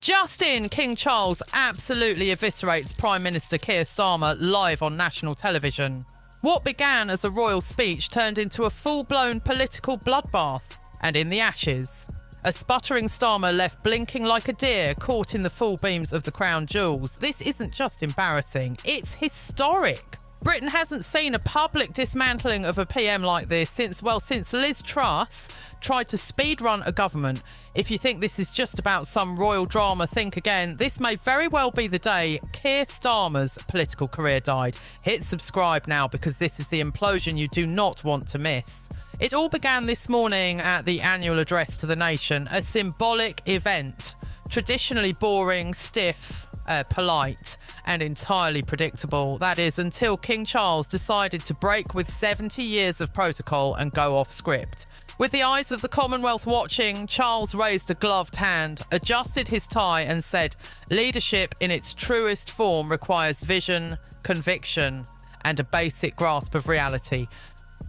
Just in, King Charles absolutely eviscerates Prime Minister Keir Starmer live on national television. What began as a royal speech turned into a full-blown political bloodbath. And in the ashes, a sputtering Starmer left blinking like a deer caught in the full beams of the crown jewels. This isn't just embarrassing, it's historic. Britain hasn't seen a public dismantling of a PM like this since Liz Truss tried to speedrun a government. If you think this is just about some royal drama, think again. This may very well be the day Keir Starmer's political career died. Hit subscribe now because this is the implosion you do not want to miss. It all began this morning at the annual address to the nation, a symbolic event, traditionally boring, stiff, polite and entirely predictable. That is, until King Charles decided to break with 70 years of protocol and go off script. With the eyes of the Commonwealth watching, Charles raised a gloved hand, adjusted his tie and said, "Leadership in its truest form requires vision, conviction and a basic grasp of reality."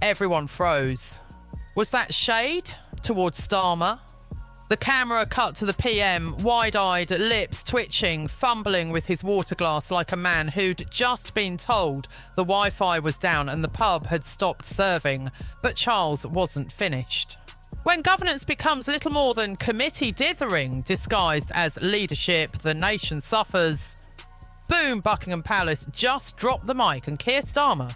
Everyone froze. Was that shade towards Starmer? The camera cut to the PM, wide-eyed, lips twitching, fumbling with his water glass like a man who'd just been told the Wi-Fi was down and the pub had stopped serving. But Charles wasn't finished. When governance becomes little more than committee dithering disguised as leadership, the nation suffers. Boom, Buckingham Palace just dropped the mic and Keir Starmer.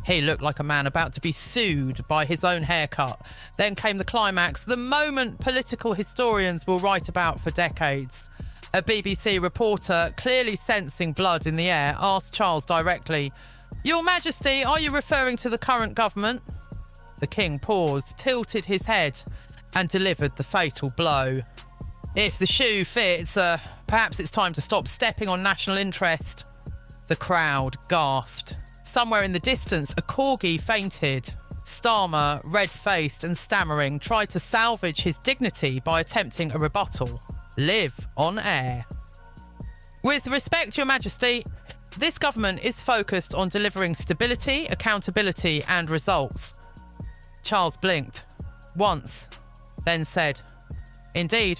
He looked like a man about to be sued by his own haircut. Then came the climax, the moment political historians will write about for decades. A BBC reporter, clearly sensing blood in the air, asked Charles directly, "Your Majesty, are you referring to the current government?" The King paused, tilted his head and delivered the fatal blow. "If the shoe fits, perhaps it's time to stop stepping on national interest." The crowd gasped. Somewhere in the distance, a corgi fainted. Starmer, red-faced and stammering, tried to salvage his dignity by attempting a rebuttal. Live on air. "With respect, Your Majesty, this government is focused on delivering stability, accountability and results." Charles blinked. Once, then said, "Indeed.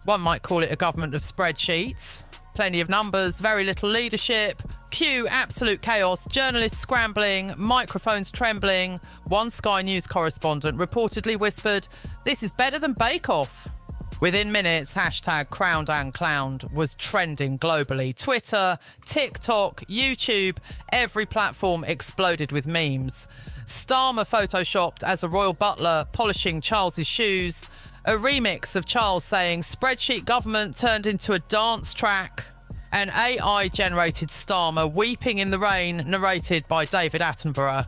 One might call it a government of spreadsheets. Plenty of numbers, very little leadership. Cue absolute chaos, journalists scrambling, microphones trembling. One Sky News correspondent reportedly whispered, 'This is better than Bake Off.' Within minutes, hashtag crowned and clowned was trending globally. Twitter, TikTok, YouTube, every platform exploded with memes. Starmer photoshopped as a royal butler polishing Charles's shoes. A remix of Charles saying spreadsheet government turned into a dance track. An AI-generated Starmer weeping in the rain, narrated by David Attenborough.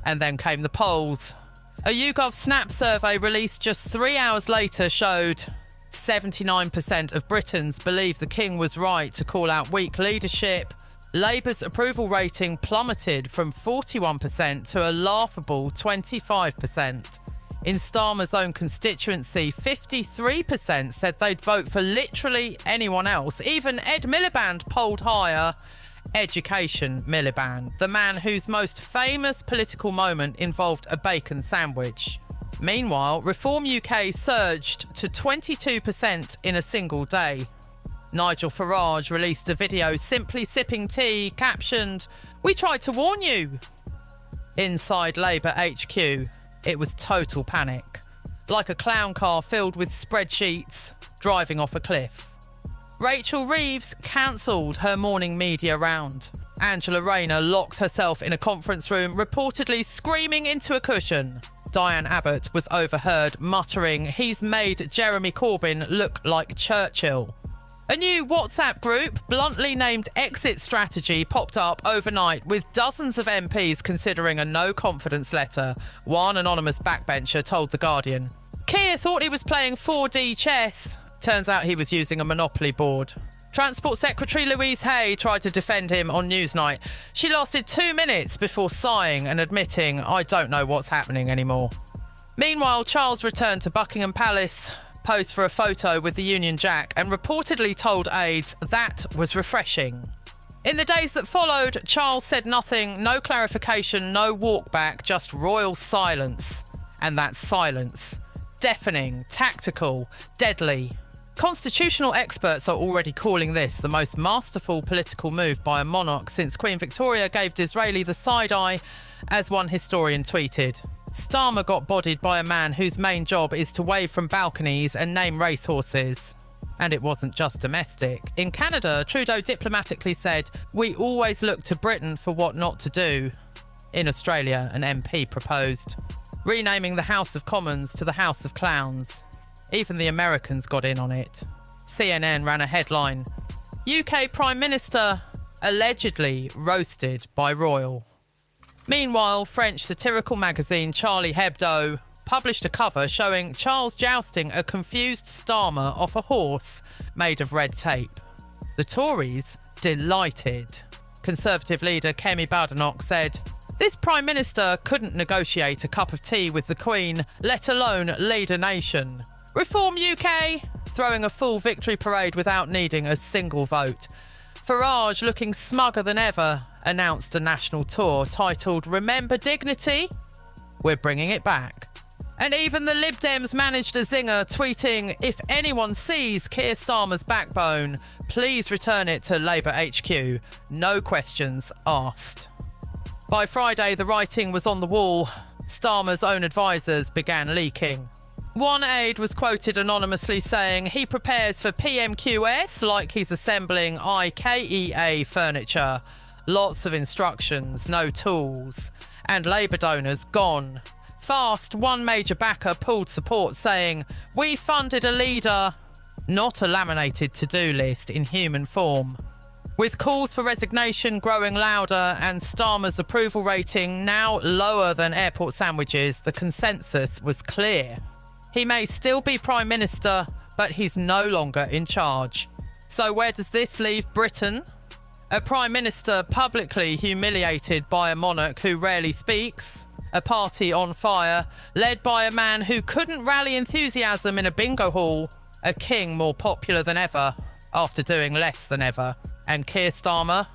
And then came the polls. A YouGov Snap survey released just 3 hours later showed 79% of Britons believe the King was right to call out weak leadership. Labour's approval rating plummeted from 41% to a laughable 25%. In Starmer's own constituency, 53% said they'd vote for literally anyone else. Even Ed Miliband polled higher. Education Miliband, the man whose most famous political moment involved a bacon sandwich. Meanwhile, Reform UK surged to 22% in a single day. Nigel Farage released a video simply sipping tea, captioned, "We tried to warn you." Inside Labour HQ, it was total panic, like a clown car filled with spreadsheets driving off a cliff. Rachel Reeves cancelled her morning media round. Angela Rayner locked herself in a conference room, reportedly screaming into a cushion. Diane Abbott was overheard muttering, "He's made Jeremy Corbyn look like Churchill." A new WhatsApp group, bluntly named Exit Strategy, popped up overnight with dozens of MPs considering a no-confidence letter. One anonymous backbencher told The Guardian. Keir thought he was playing 4D chess. Turns out he was using a Monopoly board. Transport Secretary Louise Hay tried to defend him on Newsnight. She lasted 2 minutes before sighing and admitting, "I don't know what's happening anymore." Meanwhile, Charles returned to Buckingham Palace, posed for a photo with the Union Jack and reportedly told aides that was refreshing. In the days that followed, Charles said nothing, no clarification, no walk back, just royal silence. And that silence, deafening, tactical, deadly, Constitutional experts are already calling this the most masterful political move by a monarch since Queen Victoria gave Disraeli the side eye, as one historian tweeted. Starmer got bodied by a man whose main job is to wave from balconies and name racehorses. And it wasn't just domestic. In Canada, Trudeau diplomatically said, "We always look to Britain for what not to do." In Australia, an MP proposed renaming the House of Commons to the House of Clowns. Even the Americans got in on it. CNN ran a headline, "UK Prime Minister allegedly roasted by royal." Meanwhile, French satirical magazine Charlie Hebdo published a cover showing Charles jousting a confused Starmer off a horse made of red tape. The Tories delighted. Conservative leader Kemi Badenoch said, "This Prime Minister couldn't negotiate a cup of tea with the Queen, let alone lead a nation. Reform UK, throwing a full victory parade without needing a single vote." Farage, looking smugger than ever, announced a national tour titled "Remember Dignity? We're bringing it back." And even the Lib Dems managed a zinger, tweeting, "If anyone sees Keir Starmer's backbone, please return it to Labour HQ. No questions asked." By Friday, the writing was on the wall. Starmer's own advisors began leaking. One aide was quoted anonymously saying he prepares for PMQS like he's assembling IKEA furniture. Lots of instructions, no tools. And Labour donors gone. Fast, one major backer pulled support saying, "We funded a leader," not a laminated to-do list in human form. With calls for resignation growing louder and Starmer's approval rating now lower than airport sandwiches, the consensus was clear. He may still be Prime Minister, but he's no longer in charge. So where does this leave Britain? A Prime Minister publicly humiliated by a monarch who rarely speaks, a party on fire, led by a man who couldn't rally enthusiasm in a bingo hall, a king more popular than ever, after doing less than ever, and Keir Starmer?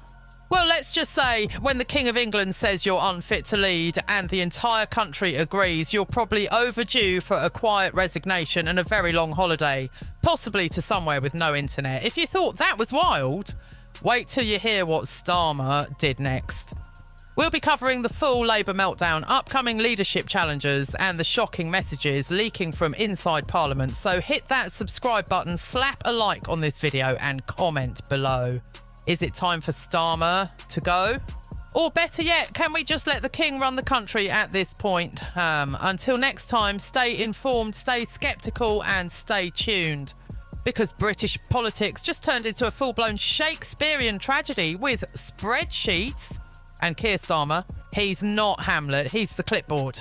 Well, let's just say, when the King of England says you're unfit to lead and the entire country agrees, you're probably overdue for a quiet resignation and a very long holiday, possibly to somewhere with no internet. If you thought that was wild, wait till you hear what Starmer did next. We'll be covering the full Labour meltdown, upcoming leadership challenges and the shocking messages leaking from inside Parliament. So hit that subscribe button, slap a like on this video and comment below. Is it time for Starmer to go? Or better yet, can we just let the king run the country at this point? Until next time, stay informed, stay sceptical and stay tuned. Because British politics just turned into a full-blown Shakespearean tragedy with spreadsheets. And Keir Starmer, he's not Hamlet, he's the clipboard.